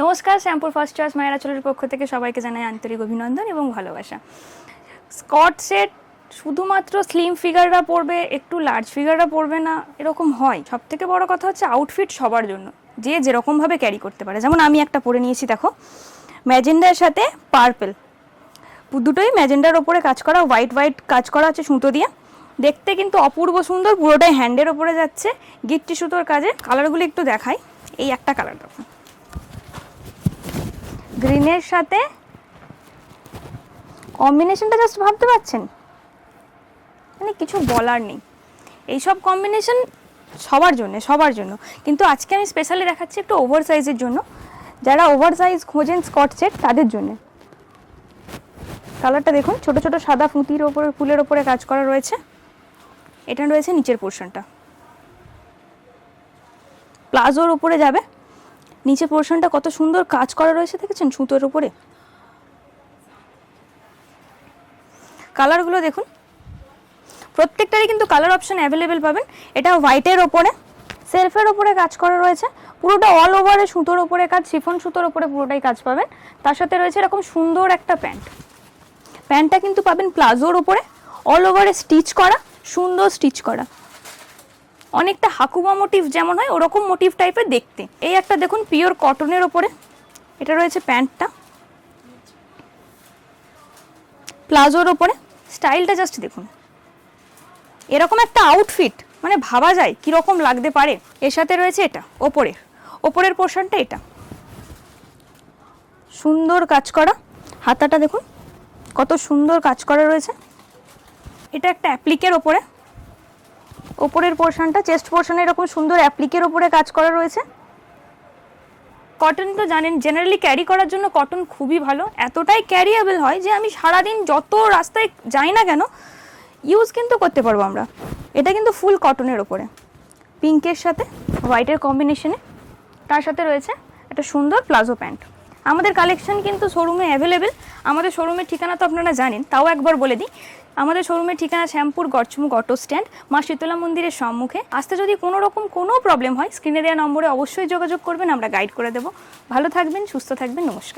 নমস্কার, শ্যাম্পুর first choice মায়েরা চুলের পক্ষ থেকে সবাইকে জানাই আন্তরিক অভিনন্দন এবং ভালোবাসা। স্কট সেট শুধুমাত্র স্লিম ফিগাররা পরবে, একটু লার্জ ফিগাররা পরবে না, এরকম হয়। সব থেকে বড় কথা হচ্ছে আউটফিট সবার জন্য, যে যেরকমভাবে ক্যারি করতে পারে। যেমন আমি একটা পরে নিয়েছি, দেখো, ম্যাজেন্ডার সাথে পার্পল, দুটোই ম্যাজেন্ডার ওপরে কাজ করা, হোয়াইট হোয়াইট কাজ করা আছে সুতো দিয়ে। দেখতে কিন্তু অপূর্ব সুন্দর, পুরোটাই হ্যান্ডের ওপরে যাচ্ছে গিট্টি সুতোর কাজে। কালারগুলো একটু দেখাই। এই একটা কালার দেখো, গ্রিনের সাথে কম্বিনেশনটা জাস্ট ভাবতে পারছেন, মানে কিছু বলার নেই। এইসব কম্বিনেশন সবার জন্য, কিন্তু আজকে আমি স্পেশালি দেখাচ্ছি একটু ওভার সাইজের জন্য। যারা ওভার সাইজ খোঁজেন স্কট সেট, তাদের জন্য। কালারটা দেখুন, ছোট ছোট সাদা পুঁতির ওপরে, ফুলের ওপরে কাজ করা রয়েছে। এটা রয়েছে নিচের পোর্শনটা, প্লাজোর উপরে যাবে। নিচে পোর্শনটা কত সুন্দর কাজ করা রয়েছে, দেখেছেন, সুতোর উপরে। কালারগুলো দেখুন, প্রত্যেকটারই কিন্তু কালার অপশন অ্যাভেলেবেল পাবেন। এটা হোয়াইটের ওপরে, সেলফের ওপরে কাজ করা রয়েছে, পুরোটা অল ওভারে সুতোর ওপরে কাজ, শিফন সুতোর ওপরে পুরোটাই কাজ পাবেন। তার সাথে রয়েছে এরকম সুন্দর একটা প্যান্ট। প্যান্টটা কিন্তু পাবেন প্লাজোর ওপরে, অল ওভারে স্টিচ করা, সুন্দর স্টিচ করা, অনেকটা হাকুমা মোটিভ যেমন হয় ওরকম মোটিভ টাইপের দেখতে। এই একটা দেখুন পিওর কটনের ওপরে, এটা রয়েছে প্যান্টটা, প্লাজোর ওপরে। স্টাইলটা জাস্ট দেখুন, এরকম একটা আউটফিট মানে ভাবা যায় কিরকম লাগতে পারে। এর সাথে রয়েছে এটা ওপরের পোর্শনটা, এটা সুন্দর কাজ করা। হাতাটা দেখুন কত সুন্দর কাজ করা রয়েছে। এটা একটা অ্যাপ্লিকের ওপরে, ওপরের পোর্শনটা, চেস্ট পোর্শনে এরকম সুন্দর অ্যাপ্লিকের ওপরে কাজ করা রয়েছে। কটন তো জানেন, জেনারেলি ক্যারি করার জন্য কটন খুবই ভালো, এতটাই ক্যারিয়েবল হয় যে আমি সারাদিন যত রাস্তায় যাই না কেন ইউজ কিন্তু করতে পারবো আমরা। এটা কিন্তু ফুল কটনের ওপরে, পিঙ্কের সাথে হোয়াইটের কম্বিনেশনে। তার সাথে রয়েছে একটা সুন্দর প্লাজো প্যান্ট। আমাদের কালেকশন কিন্তু শোরুমে অ্যাভেলেবেল। আমাদের শোরুমের ঠিকানা তো আপনারা জানেন, তাও একবার বলে দিই। আমাদের শোরুমের ঠিকানা শ্যামপুর গড়চুমুক অটো স্ট্যান্ড, মা শীতলা মন্দিরের সম্মুখে। আসতে যদি কোনো রকম কোনো প্রবলেম হয়, স্ক্রিনে দেওয়া নম্বরে অবশ্যই যোগাযোগ করবেন, আমরা গাইড করে দেবো। ভালো থাকবেন, সুস্থ থাকবেন, নমস্কার।